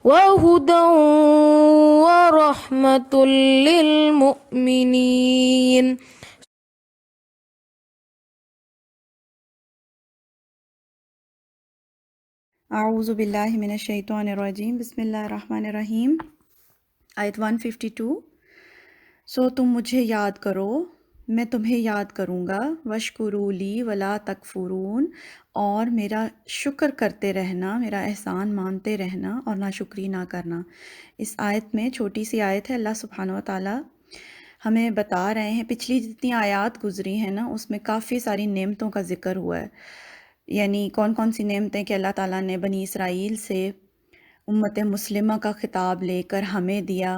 وهدى ورحمة للمؤمنين. اعوذ باللہ من الشیطان الرجیم، بسم اللہ الرحمن الرحیم۔ آیت 152۔ سو تم مجھے یاد کرو، میں تمہیں یاد کروں گا، واشکروا لی ولا تکفرون، اور میرا شکر کرتے رہنا، میرا احسان مانتے رہنا اور ناشکری نہ کرنا۔ اس آیت میں، چھوٹی سی آیت ہے، اللہ سبحانہ و تعالیٰ ہمیں بتا رہے ہیں، پچھلی جتنی آیات گزری ہیں نا اس میں کافی ساری نعمتوں کا ذکر ہوا ہے، یعنی کون کون سی نعمتیں کہ اللہ تعالیٰ نے بنی اسرائیل سے امت مسلمہ کا خطاب لے کر ہمیں دیا،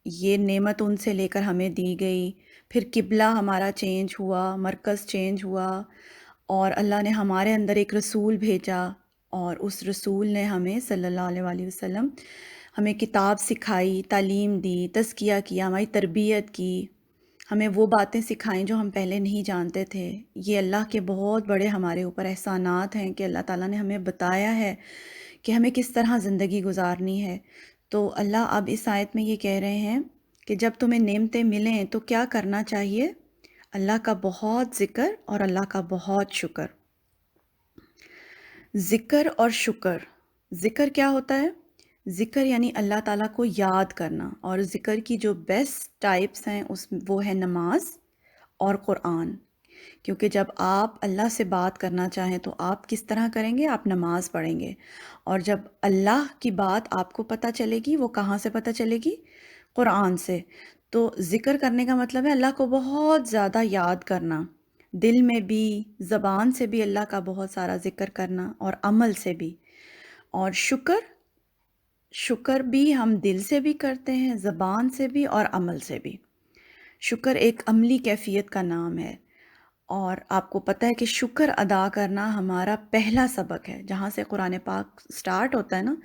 یہ نعمت ان سے لے کر ہمیں دی گئی، پھر قبلہ ہمارا چینج ہوا، مرکز چینج ہوا، اور اللہ نے ہمارے اندر ایک رسول بھیجا، اور اس رسول نے ہمیں صلی اللہ علیہ وآلہ وسلم ہمیں کتاب سکھائی، تعلیم دی، تزکیہ کیا، ہماری تربیت کی، ہمیں وہ باتیں سکھائیں جو ہم پہلے نہیں جانتے تھے۔ یہ اللہ کے بہت بڑے ہمارے اوپر احسانات ہیں کہ اللہ تعالیٰ نے ہمیں بتایا ہے کہ ہمیں کس طرح زندگی گزارنی ہے۔ تو اللہ اب اس آیت میں یہ کہہ رہے ہیں کہ جب تمہیں نعمتیں ملیں تو کیا کرنا چاہیے؟ اللہ کا بہت ذکر اور اللہ کا بہت شکر۔ ذکر اور شکر، ذکر کیا ہوتا ہے؟ ذکر یعنی اللہ تعالیٰ کو یاد کرنا، اور ذکر کی جو بیسٹ ٹائپس ہیں وہ ہے نماز اور قرآن، کیونکہ جب آپ اللہ سے بات کرنا چاہیں تو آپ کس طرح کریں گے؟ آپ نماز پڑھیں گے، اور جب اللہ کی بات آپ کو پتہ چلے گی، وہ کہاں سے پتہ چلے گی؟ قرآن سے۔ تو ذکر کرنے کا مطلب ہے اللہ کو بہت زیادہ یاد کرنا، دل میں بھی، زبان سے بھی اللہ کا بہت سارا ذکر کرنا، اور عمل سے بھی۔ اور شکر بھی ہم دل سے بھی کرتے ہیں، زبان سے بھی اور عمل سے بھی۔ شکر ایک عملی کیفیت کا نام ہے، اور آپ کو پتہ ہے کہ شکر ادا کرنا ہمارا پہلا سبق ہے، جہاں سے قرآن پاک سٹارٹ ہوتا ہے نا،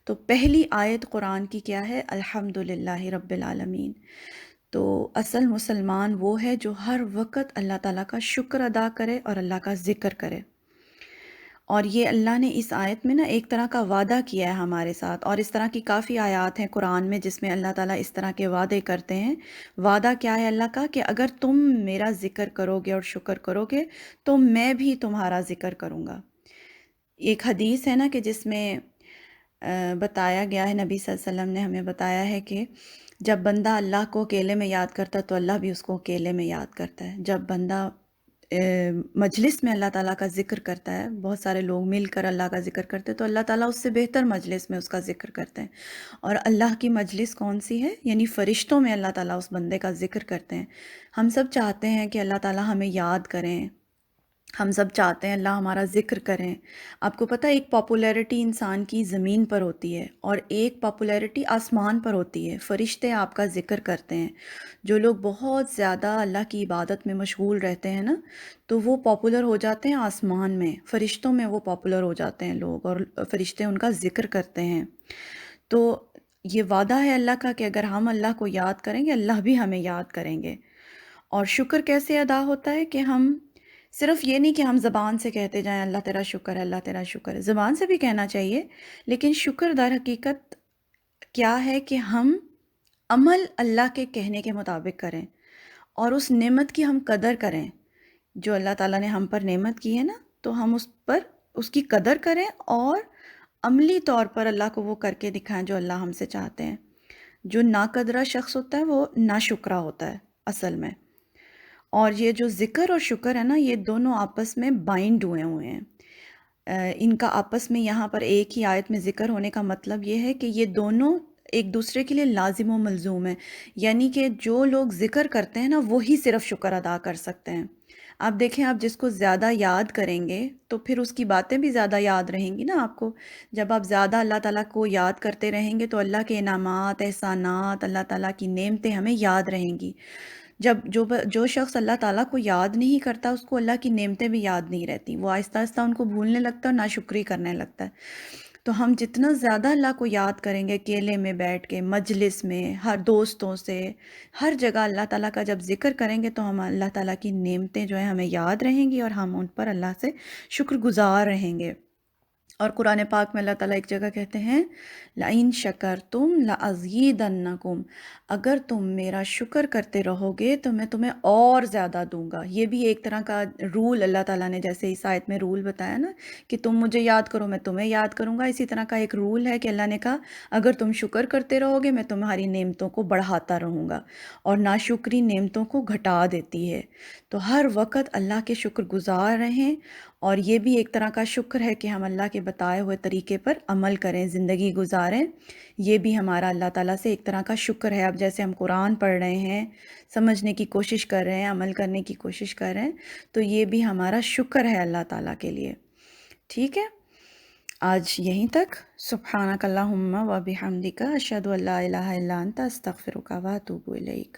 تو پہلی آیت قرآن کی کیا ہے؟ الحمدللہ رب العالمین۔ تو اصل مسلمان وہ ہے جو ہر وقت اللہ تعالیٰ کا شکر ادا کرے اور اللہ کا ذکر کرے۔ اور یہ اللہ نے اس آیت میں نا ایک طرح کا وعدہ کیا ہے ہمارے ساتھ، اور اس طرح کی کافی آیات ہیں قرآن میں جس میں اللہ تعالیٰ اس طرح کے وعدے کرتے ہیں۔ وعدہ کیا ہے اللہ کا؟ کہ اگر تم میرا ذکر کرو گے اور شکر کرو گے تو میں بھی تمہارا ذکر کروں گا۔ ایک حدیث ہے نا کہ جس میں بتایا گیا ہے، نبی صلی اللہ علیہ وسلم نے ہمیں بتایا ہے کہ جب بندہ اللہ کو اکیلے میں یاد کرتا ہے تو اللہ بھی اس کو اکیلے میں یاد کرتا ہے۔ جب بندہ مجلس میں اللہ تعالیٰ کا ذکر کرتا ہے، بہت سارے لوگ مل کر اللہ کا ذکر کرتے ہیں، تو اللہ تعالیٰ اس سے بہتر مجلس میں اس کا ذکر کرتے ہیں۔ اور اللہ کی مجلس کون سی ہے؟ یعنی فرشتوں میں اللہ تعالیٰ اس بندے کا ذکر کرتے ہیں۔ ہم سب چاہتے ہیں کہ اللہ تعالیٰ ہمیں یاد کریں، ہم سب چاہتے ہیں اللہ ہمارا ذکر کریں۔ آپ کو پتہ ہے ایک پاپولیرٹی انسان کی زمین پر ہوتی ہے اور ایک پاپولیرٹی آسمان پر ہوتی ہے۔ فرشتے آپ کا ذکر کرتے ہیں۔ جو لوگ بہت زیادہ اللہ کی عبادت میں مشغول رہتے ہیں نا، تو وہ پاپولر ہو جاتے ہیں آسمان میں، فرشتوں میں وہ پاپولر ہو جاتے ہیں لوگ، اور فرشتے ان کا ذکر کرتے ہیں۔ تو یہ وعدہ ہے اللہ کا کہ اگر ہم اللہ کو یاد کریں گے، اللہ بھی ہمیں یاد کریں گے۔ اور شکر کیسے ادا ہوتا ہے؟ کہ ہم صرف یہ نہیں کہ ہم زبان سے کہتے جائیں اللہ تیرا شکر ہے، اللہ تیرا شکر ہے، زبان سے بھی کہنا چاہیے، لیکن شکر در حقیقت کیا ہے کہ ہم عمل اللہ کے کہنے کے مطابق کریں، اور اس نعمت کی ہم قدر کریں جو اللہ تعالیٰ نے ہم پر نعمت کی ہے نا، تو ہم اس کی قدر کریں، اور عملی طور پر اللہ کو وہ کر کے دکھائیں جو اللہ ہم سے چاہتے ہیں۔ جو ناقدرہ شخص ہوتا ہے وہ ناشکرا ہوتا ہے اصل میں۔ اور یہ جو ذکر اور شکر ہے نا، یہ دونوں آپس میں بائنڈ ہوئے ہیں۔ ان کا آپس میں یہاں پر ایک ہی آیت میں ذکر ہونے کا مطلب یہ ہے کہ یہ دونوں ایک دوسرے کے لیے لازم و ملزوم ہیں، یعنی کہ جو لوگ ذکر کرتے ہیں نا وہی صرف شکر ادا کر سکتے ہیں۔ آپ دیکھیں، آپ جس کو زیادہ یاد کریں گے تو پھر اس کی باتیں بھی زیادہ یاد رہیں گی نا آپ کو۔ جب آپ زیادہ اللہ تعالیٰ کو یاد کرتے رہیں گے تو اللہ کے انعامات، احسانات، اللہ تعالیٰ کی نعمتیں ہمیں یاد رہیں گی۔ جب جو شخص اللہ تعالیٰ کو یاد نہیں کرتا، اس کو اللہ کی نعمتیں بھی یاد نہیں رہتی، وہ آہستہ آہستہ ان کو بھولنے لگتا ہے اور ناشکری کرنے لگتا ہے۔ تو ہم جتنا زیادہ اللہ کو یاد کریں گے، اکیلے میں بیٹھ کے، مجلس میں، ہر دوستوں سے، ہر جگہ اللہ تعالیٰ کا جب ذکر کریں گے تو ہم اللہ تعالیٰ کی نعمتیں جو ہیں ہمیں یاد رہیں گی، اور ہم ان پر اللہ سے شکر گزار رہیں گے۔ اور قرآن پاک میں اللہ تعالیٰ ایک جگہ کہتے ہیں لَإِن شَكَرْتُمْ لَأَزِيدَنَّكُمْ، اگر تم میرا شکر کرتے رہو گے تو میں تمہیں اور زیادہ دوں گا۔ یہ بھی ایک طرح کا رول اللہ تعالیٰ نے جیسے اس آیت میں رول بتایا نا کہ تم مجھے یاد کرو میں تمہیں یاد کروں گا، اسی طرح کا ایک رول ہے کہ اللہ نے کہا اگر تم شکر کرتے رہو گے میں تمہاری نعمتوں کو بڑھاتا رہوں گا، اور ناشکری نعمتوں کو گھٹا دیتی ہے۔ تو ہر وقت اللہ کے شکر گزار رہیں، اور یہ بھی ایک طرح کا شکر ہے کہ ہم اللہ کے بتائے ہوئے طریقے پر عمل کریں، زندگی گزاریں۔ یہ بھی ہمارا اللہ تعالیٰ سے ایک طرح کا شکر ہے۔ اب جیسے ہم قرآن پڑھ رہے ہیں، سمجھنے کی کوشش کر رہے ہیں، عمل کرنے کی کوشش کر رہے ہیں، تو یہ بھی ہمارا شکر ہے اللہ تعالیٰ کے لیے۔ ٹھیک ہے، آج یہیں تک۔ سبحانک اللہم و بحمدک، اشہد ان لا الہ الا انت، استغفرک و اتوب الیک۔